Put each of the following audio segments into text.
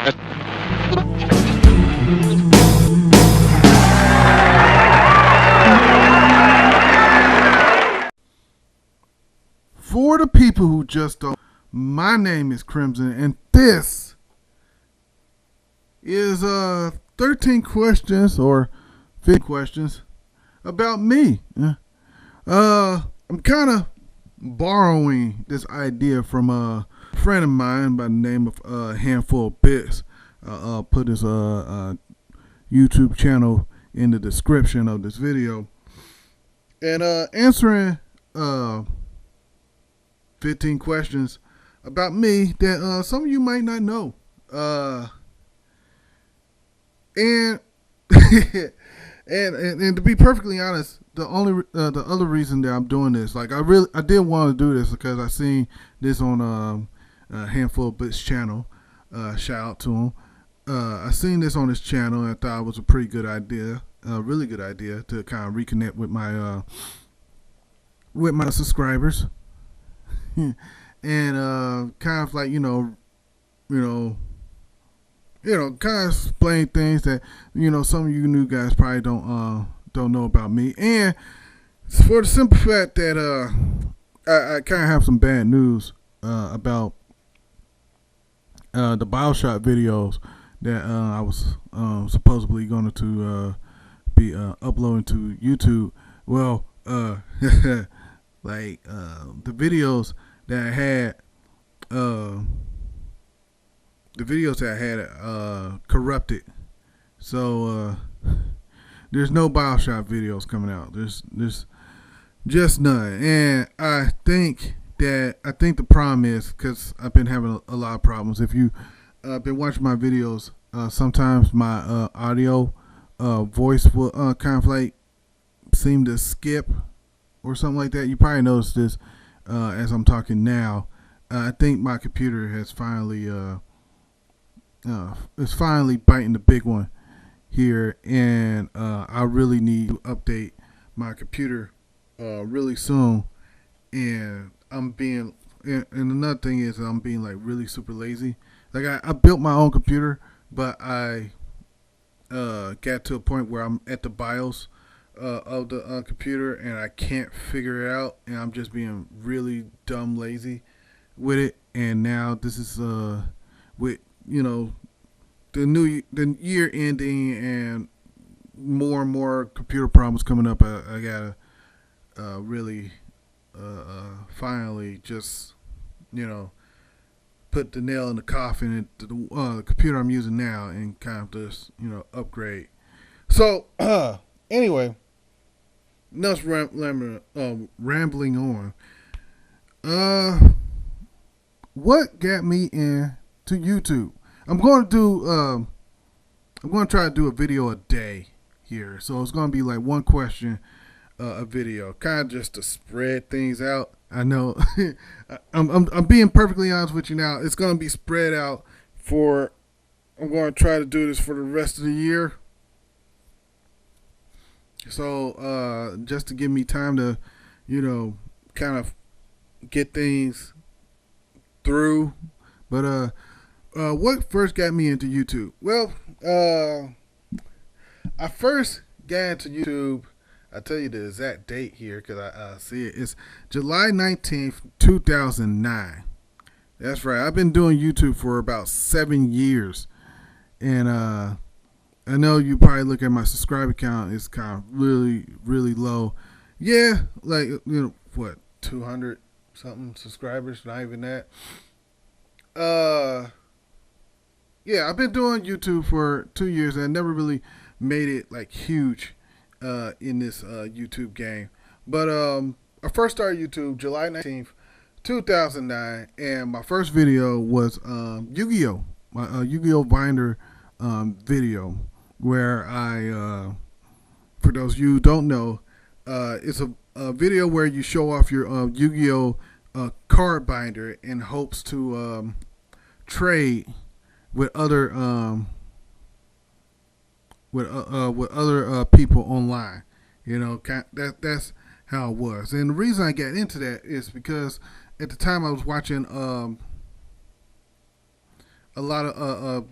For the people who just don't, my name is Crimson, and this is 13 questions or 50 questions about me. I'm kind of borrowing this idea from a friend of mine by the name of Handful of Bits. I'll put his YouTube channel in the description of this video. And answering 15 questions about me that some of you might not know. And and to be perfectly honest, the other reason that I'm doing this, like I did want to do this because I seen this on a Handful of Bits channel. Shout out to him. I seen this on his channel and I thought it was a pretty good idea, a really good idea to kind of reconnect with my subscribers, and kind of like kind of explain things that some of you new guys probably don't know about me. And for the simple fact that I kind of have some bad news about the BioShock videos that I was supposedly going to be uploading to YouTube. Well, like the videos that I had. The videos that I had corrupted, so there's no BioShock videos coming out. There's just none, and I think the problem is because I've been having a lot of problems. If you been watching my videos, sometimes my audio voice will kind of like seem to skip or something like that. You probably noticed this as I'm talking now. I think my computer has finally it's finally biting the big one here, and I really need to update my computer really soon. And and another thing is I'm being like really super lazy. Like I built my own computer, but I got to a point where I'm at the BIOS of the computer and I can't figure it out, and I'm just being really dumb lazy with it. And now this is with the year ending and more computer problems coming up. I gotta really finally just put the nail in the coffin at the computer I'm using now and kind of just upgrade. So anyway, enough rambling on. What got me into YouTube? I'm going to try to do a video a day here. So it's going to be like one question a video, kind of just to spread things out. I know I'm being perfectly honest with you now. It's going to be spread out I'm going to try to do this for the rest of the year. So just to give me time to kind of get things through. But what first got me into YouTube? Well, I first got into YouTube. I'll tell you the exact date here because I see it. It's July 19th, 2009. That's right. I've been doing YouTube for about 7 years. And I know you probably look at my subscriber count. It's kind of really, really low. Yeah, like, 200 something subscribers, not even that. Yeah, I've been doing YouTube for 2 years and I never really made it like huge in this YouTube game. But I first started YouTube July 19th, 2009, and my first video was Yu-Gi-Oh! My Yu-Gi-Oh! Binder video, where I, for those of you who don't know, it's a video where you show off your Yu-Gi-Oh! Card binder in hopes to trade with other people online. That's how it was. And the reason I got into that is because at the time I was watching a lot of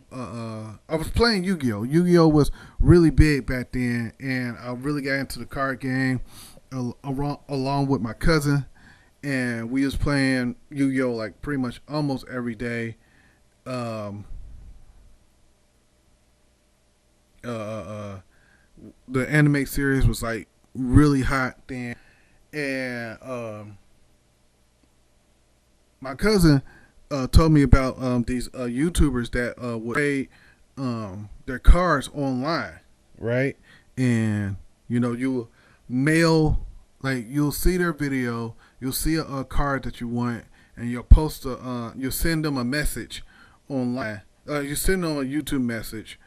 I was playing Yu-Gi-Oh. Yu-Gi-Oh was really big back then, and I really got into the card game along with my cousin, and we was playing Yu-Gi-Oh like pretty much almost every day. Um, uh, uh, uh, the anime series was like really hot then, and my cousin told me about these YouTubers that would trade their cards online, right? And you mail, like, you'll see their video, you'll see a card that you want, and you'll send them a message online. You send them a YouTube message,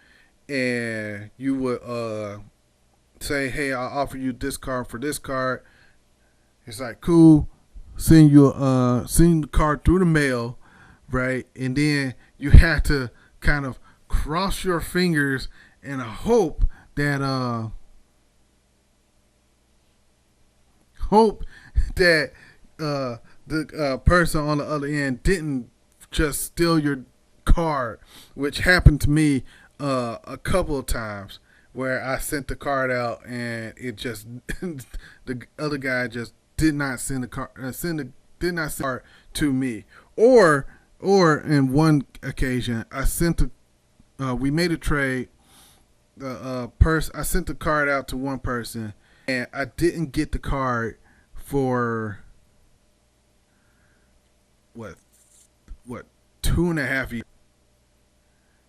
and you would say, "Hey, I'll offer you this card for this card." It's like, cool. Send the card through the mail, right? And then you have to kind of cross your fingers and hope that hope that the person on the other end didn't just steal your card, which happened to me a couple of times, where I sent the card out and it just the other guy just did not send the card did not send the card to me, or in one occasion I sent we made a trade. The person, I sent the card out to one person, and I didn't get the card for what what 2.5 years.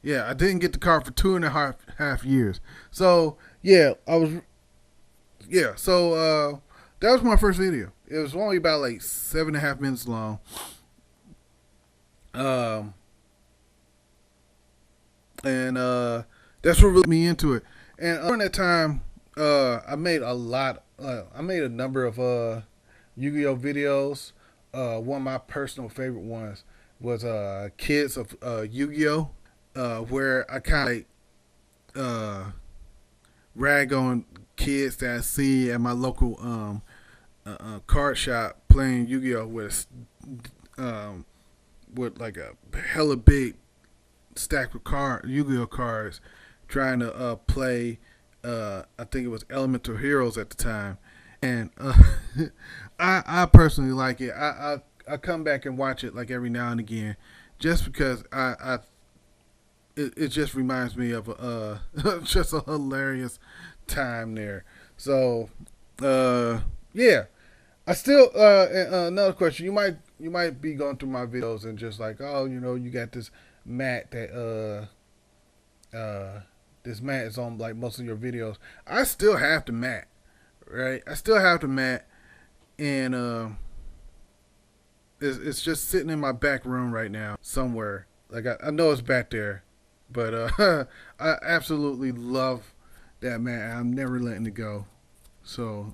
Yeah, I didn't get the card for two and a half years. So yeah, that was my first video. It was only about like 7.5 minutes long. Um, and that's what really got me into it. And during that time, I made a lot. I made a number of Yu-Gi-Oh videos. One of my personal favorite ones was Kids of Yu-Gi-Oh, where I kind of rag on kids that I see at my local card shop playing Yu-Gi-Oh with like a hella big stack of Yu-Gi-Oh cards, trying to play. I think it was Elemental Heroes at the time, and I personally like it. I come back and watch it like every now and again, just because it just reminds me of just a hilarious time there. So yeah, I still another question. You might be going through my videos and just like, oh, you got this mat that this mat is on like most of your videos. I still have the mat, right? I still have the mat, and it's just sitting in my back room right now somewhere. Like I know it's back there, but I absolutely love that mat. I'm never letting it go. So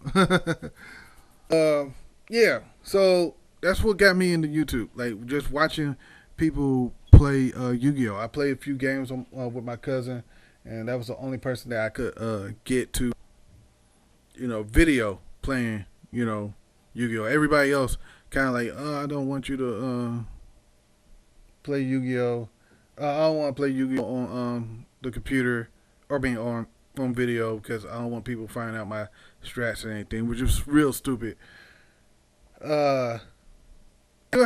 yeah, so that's what got me into YouTube. Like, just watching people play Yu-Gi-Oh. I played a few games with my cousin, and that was the only person that I could get to, video playing, Yu-Gi-Oh. Everybody else kind of like, I don't want you to play Yu-Gi-Oh. I don't want to play Yu-Gi-Oh on the computer, or being on video, because I don't want people finding out my strats or anything, which is real stupid. Still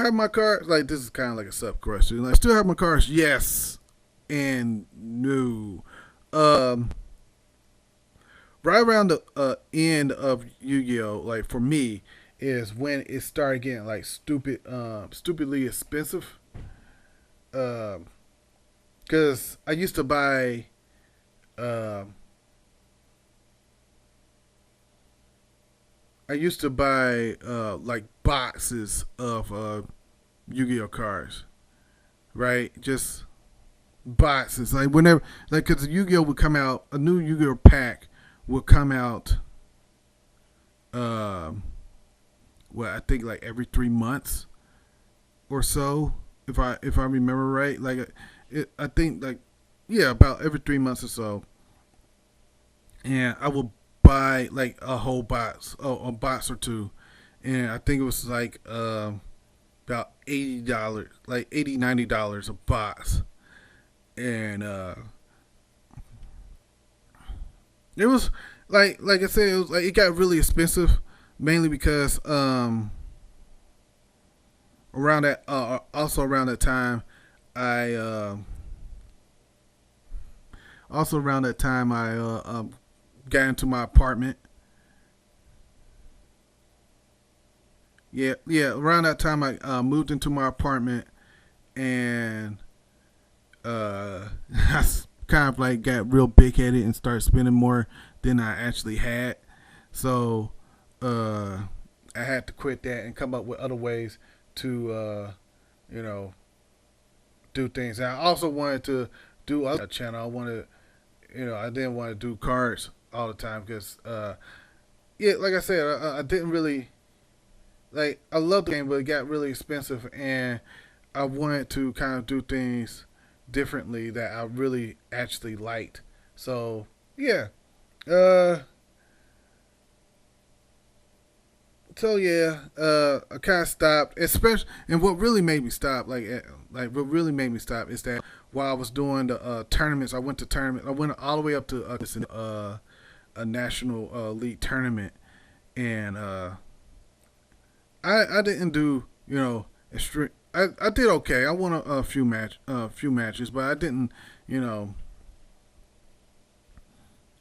have my cards? Like, this is kind of like a sub question. Like, still have my cards? Yes and no. Right around the end of Yu-Gi-Oh, like, for me, is when it started getting like stupidly expensive. Because I used to buy like boxes of Yu-Gi-Oh cards, right? Just boxes, like whenever, like, because Yu-Gi-Oh would come out, a new Yu-Gi-Oh pack would come out. Well, I think like every 3 months or so, if I remember right. Like, I think, like, yeah, about every 3 months or so, and I will buy like a whole box, a box or two, and I think it was like about $80, like $80-$90 a box, and it was like I said, it was like it got really expensive, mainly because around that also around that time I also around that time I got into my apartment. Yeah, around that time I moved into my apartment, and I kind of like got real big headed and started spending more than I actually had. So uh, I had to quit that and come up with other ways to you know do things. And I also wanted to do other channel. I wanted, I didn't want to do cards all the time because yeah, like I said, I didn't really like. I loved the game, but it got really expensive, and I wanted to kind of do things differently that I really actually liked. So yeah, uh, I kind of stopped. Especially, and what really made me stop, like what really made me stop, is that while I was doing the tournaments, I went to tournament. I went all the way up to a national league tournament, and I didn't do extreme. I did okay. I won a few matches, but I didn't you know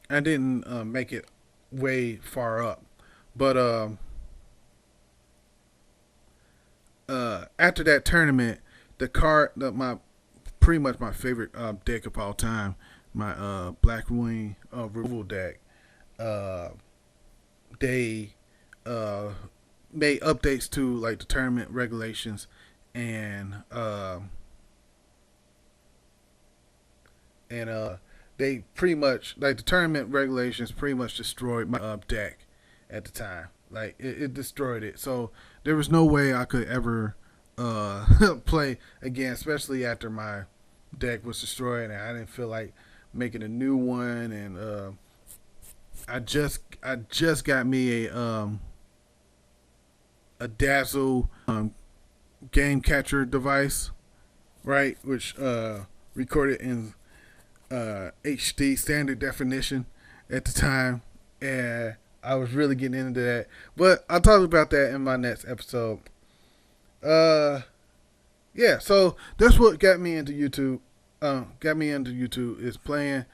I didn't make it way far up. But after that tournament, my pretty much my favorite deck of all time, my Blackwing removal deck. Uh, they uh, made updates to like the tournament regulations, and and they pretty much like the tournament regulations pretty much destroyed my deck at the time. Like it destroyed it. So there was no way I could ever play again, especially after my deck was destroyed, and I didn't feel like making a new one. And I just got me a Dazzle game catcher device, right, which recorded in HD standard definition at the time, and I was really getting into that. But I'll talk about that in my next episode. Uh, yeah, so that's what got me into YouTube. Got me into YouTube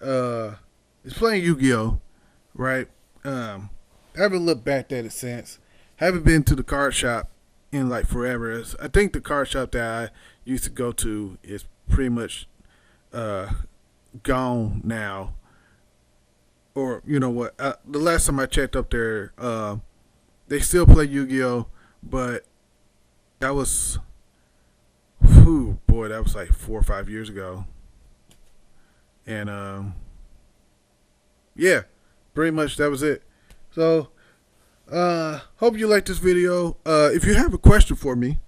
uh, is playing Yu-Gi-Oh, right? I haven't looked back at it since. Haven't been to the card shop in like forever. I think the card shop that I used to go to is pretty much uh gone now. Or you know what? The last time I checked up there, they still play Yu-Gi-Oh, but that was, whew, boy, that was like 4 or 5 years ago. And yeah, pretty much that was it. So hope you like this video. If you have a question for me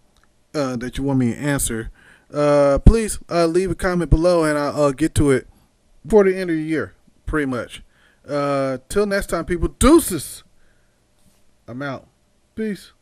that you want me to answer, please leave a comment below, and I'll get to it before the end of the year, pretty much. Till next time, people. Deuces. I'm out. Peace.